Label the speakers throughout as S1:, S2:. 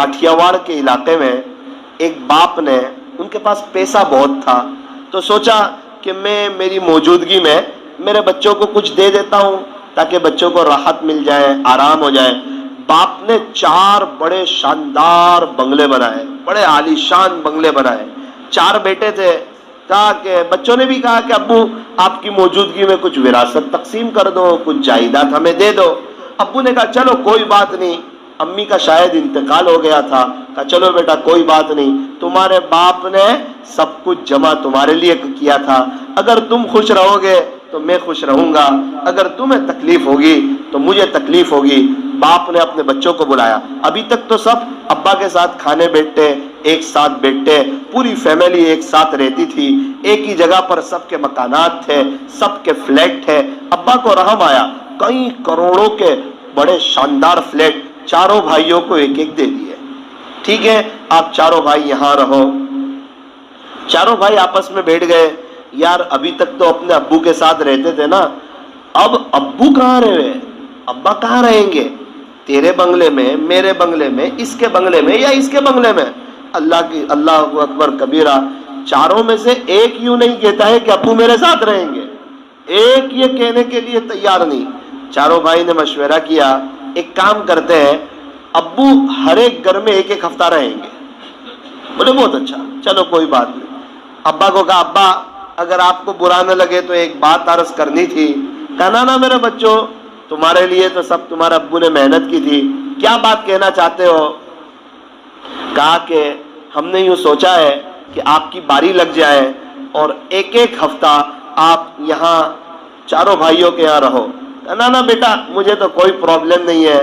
S1: کاٹھیاواڑ کے علاقے میں ایک باپ نے، ان کے پاس پیسہ بہت تھا، تو سوچا کہ میں میری موجودگی میں میرے بچوں کو کچھ دے دیتا ہوں تاکہ بچوں کو راحت مل جائے، آرام ہو جائے۔ باپ نے 4 بڑے شاندار بنگلے بنائے، بڑے عالیشان بنگلے بنائے۔ 4 بیٹے تھے، کہا کہ بچوں نے بھی کہا کہ ابو آپ کی موجودگی میں کچھ وراثت تقسیم کر دو، کچھ جائیداد ہمیں دے دو۔ ابو نے کہا چلو کوئی بات نہیں، امی کا شاید انتقال ہو گیا تھا، کہا چلو بیٹا کوئی بات نہیں، تمہارے باپ نے سب کچھ جمع تمہارے لیے کیا تھا، اگر تم خوش رہو گے تو میں خوش رہوں گا، اگر تمہیں تکلیف ہوگی تو مجھے تکلیف ہوگی۔ باپ نے اپنے بچوں کو بلایا، ابھی تک تو سب ابا کے ساتھ کھانے بیٹھتے، ایک ساتھ بیٹھتے، پوری فیملی ایک ساتھ رہتی تھی، ایک ہی جگہ پر سب کے مکانات تھے، سب کے فلیٹ تھے۔ ابا کو رحم آیا، کئی کروڑوں کے بڑے شاندار فلیٹ چاروں بھائیوں کو ایک ایک دے دیے۔ ٹھیک ہے آپ چاروں بھائی یہاں رہو۔ چاروں بھائی آپس میں بیٹھ گئے، یار ابھی تک تو اپنے ابو کے ساتھ رہتے تھے نا، اب ابو کہاں رہے، ابا کہاں رہیں گے، تیرے بنگلے میں، میرے بنگلے میں، اس کے بنگلے میں یا اس کے بنگلے میں؟ اللہ اکبر کبیرہ، چاروں میں سے ایک یوں نہیں کہتا ہے کہ ابو میرے ساتھ رہیں گے، ایک یہ کہنے کے لیے تیار نہیں۔ چاروں بھائی نے مشورہ کیا، ایک کام کرتے ہیں، ابو ہر ایک گھر میں ایک ایک ہفتہ رہیں گے۔ بولے بہت اچھا، چلو کوئی بات نہیں۔ ابا کو کہا ابا اگر آپ کو برا نہ لگے تو ایک بات عرض کرنی تھی۔ کہنا نا میرے بچوں، تمہارے لیے تو سب تمہارے ابو نے محنت کی تھی، کیا بات کہنا چاہتے ہو؟ کہا کہ ہم نے یوں سوچا ہے کہ آپ کی باری لگ جائے اور ایک ایک ہفتہ آپ یہاں چاروں بھائیوں کے یہاں رہو۔ کہنا نا بیٹا مجھے تو کوئی پرابلم نہیں ہے۔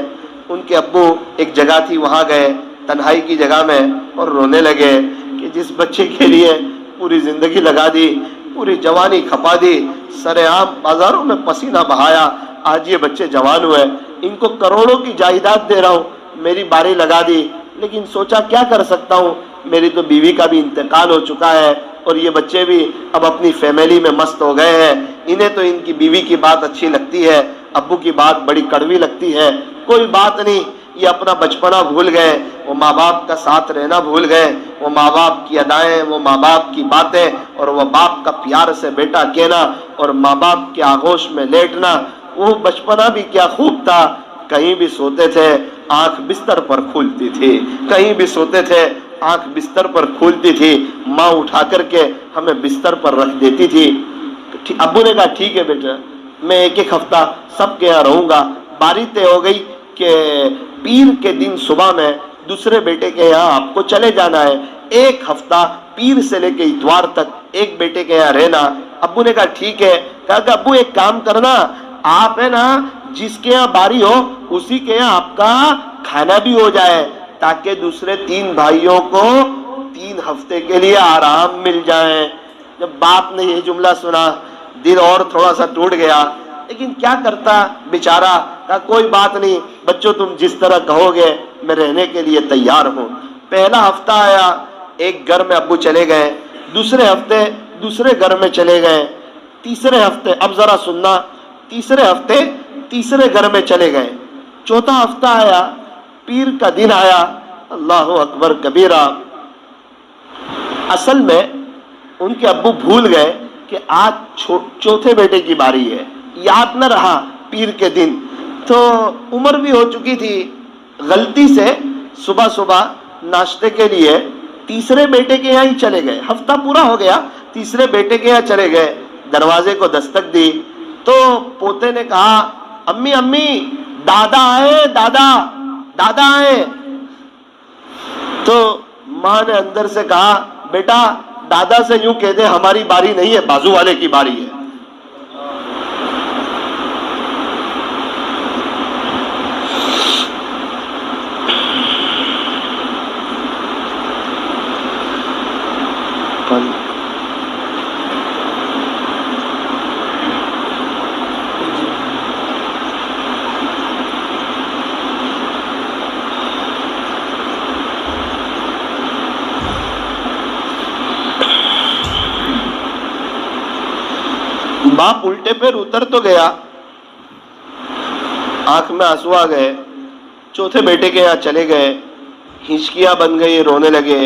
S1: ان کے ابو ایک جگہ تھی وہاں گئے، تنہائی کی جگہ میں، اور رونے لگے کہ جس بچے کے لیے پوری زندگی لگا دی، پوری جوانی کھپا دی، سر عام بازاروں میں پسینہ بہایا، آج یہ بچے جوان ہوئے، ان کو کروڑوں کی جائیداد دے رہا ہوں، میری باری لگا دی، لیکن سوچا کیا کر سکتا ہوں، میری تو بیوی کا بھی انتقال ہو چکا ہے اور یہ بچے بھی اب اپنی فیملی میں مست ہو گئے ہیں، انہیں تو ان کی بیوی کی بات اچھی لگتی ہے، ابو کی بات بڑی کڑوی لگتی ہے، کوئی بات نہیں، یہ اپنا بچپنا بھول گئے، وہ ماں باپ کا ساتھ رہنا بھول گئے، وہ ماں باپ کی ادائیں، وہ ماں باپ کی باتیں، اور وہ باپ کا پیار سے بیٹا کہنا اور ماں باپ کے آغوش میں لیٹنا، وہ بچپنا بھی کیا خوب تھا۔ کہیں بھی سوتے تھے آنکھ بستر پر کھولتی تھی، کہیں بھی سوتے تھے آنکھ بستر پر کھولتی تھی، ماں اٹھا کر کے ہمیں بستر پر رکھ دیتی تھی۔ ابو نے کہا ٹھیک ہے بیٹا، میں ایک ایک ہفتہ سب کے یہاں رہوں گا۔ باری طے ہو گئی کہ پیر کے دن صبح میں دوسرے بیٹے کے یہاں آپ کو چلے جانا ہے، ایک ہفتہ پیر سے لے کے اتوار تک ایک بیٹے کے یہاں رہنا۔ ابو نے کہا ٹھیک ہے۔ کہا کہ ابو ایک کام کرنا، آپ ہے نا جس کے یہاں باری ہو اسی کے یہاں آپ کا کھانا بھی ہو جائے، تاکہ دوسرے 3 بھائیوں کو 3 ہفتے کے لیے آرام مل جائے۔ جب باپ نے یہ جملہ سنا دل اور تھوڑا سا ٹوٹ گیا، لیکن کیا کرتا بیچارہ۔ کہا کوئی بات نہیں بچوں، تم جس طرح کہو گے میں رہنے کے لیے تیار ہوں۔ پہلا ہفتہ آیا، ایک گھر میں ابو چلے گئے، دوسرے ہفتے دوسرے گھر میں چلے گئے، تیسرے ہفتے اب ذرا سننا، تیسرے ہفتے تیسرے گھر میں چلے گئے، چوتھا ہفتہ آیا، پیر کا دن آیا، اللہ اکبر کبیرہ۔ اصل میں ان کے ابو بھول گئے کہ آج چوتھے بیٹے کی باری ہے، یاد نہ رہا پیر کے دن، تو عمر بھی ہو چکی تھی، غلطی سے صبح صبح ناشتے کے لیے تیسرے بیٹے کے یہاں ہی چلے گئے۔ ہفتہ پورا ہو گیا، تیسرے بیٹے کے یہاں چلے گئے، دروازے کو دستک دی تو پوتے نے کہا امی امی دادا آئے، دادا دادا آئے۔ تو ماں نے اندر سے کہا بیٹا دادا سے یوں کہہ دے ہماری باری نہیں ہے، بازو والے کی باری ہے۔ باپ الٹے پیر اتر تو گیا، آنکھ میں آنسو آ گئے، چوتھے بیٹے کے یہاں چلے گئے، ہچکیاں بن گئی، رونے لگے،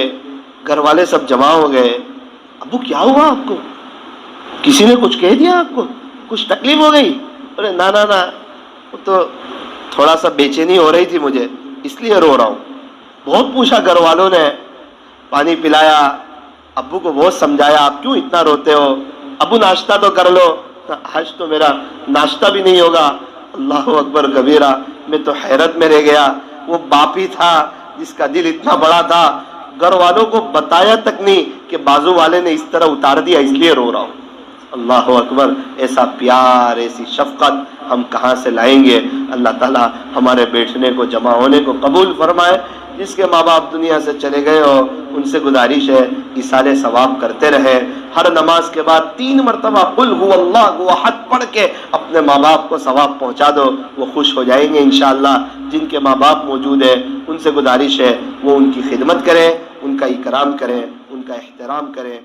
S1: گھر والے سب جمع ہو گئے. ابو کیا ہوا آپ کو؟ کسی نے کچھ کہہ دیا آپ کو؟ کچھ تکلیف ہو گئی؟ ارے نا نا نا، وہ تو تھوڑا سا بے چینی ہو رہی تھی مجھے، اس لیے رو رہا ہوں. بہت پوچھا گھر والوں نے، پانی پلایا، ابو کو بہت سمجھایا آپ کیوں اتنا روتے ہو، ابو ناشتہ تو کر لو. آج تو میرا ناشتہ بھی نہیں ہوگا. اللہ اکبر کبیرہ، میں تو حیرت میں رہ گیا. وہ باپ ہی تھا جس کا دل اتنا بڑا تھا، گھر والوں کو بتایا تک نہیں کہ بازو والے نے اس طرح اتار دیا، اس لیے رو رہا ہوں. اللہ اکبر، ایسا پیار، ایسی شفقت ہم کہاں سے لائیں گے؟ اللہ تعالیٰ ہمارے بیٹھنے کو، جمع ہونے کو قبول فرمائے. جس کے ماں باپ دنیا سے چلے گئے ہو ان سے گزارش ہے ایصال ثواب کرتے رہے. ہر نماز کے بعد 3 مرتبہ قل هو اللہ احد پڑھ کے اپنے ماں باپ کو ثواب پہنچا دو، وہ خوش ہو جائیں گے انشاءاللہ. جن کے ماں باپ موجود ہیں ان سے گزارش ہے وہ ان کی خدمت کریں، ان کا اکرام کریں، ان کا احترام کریں.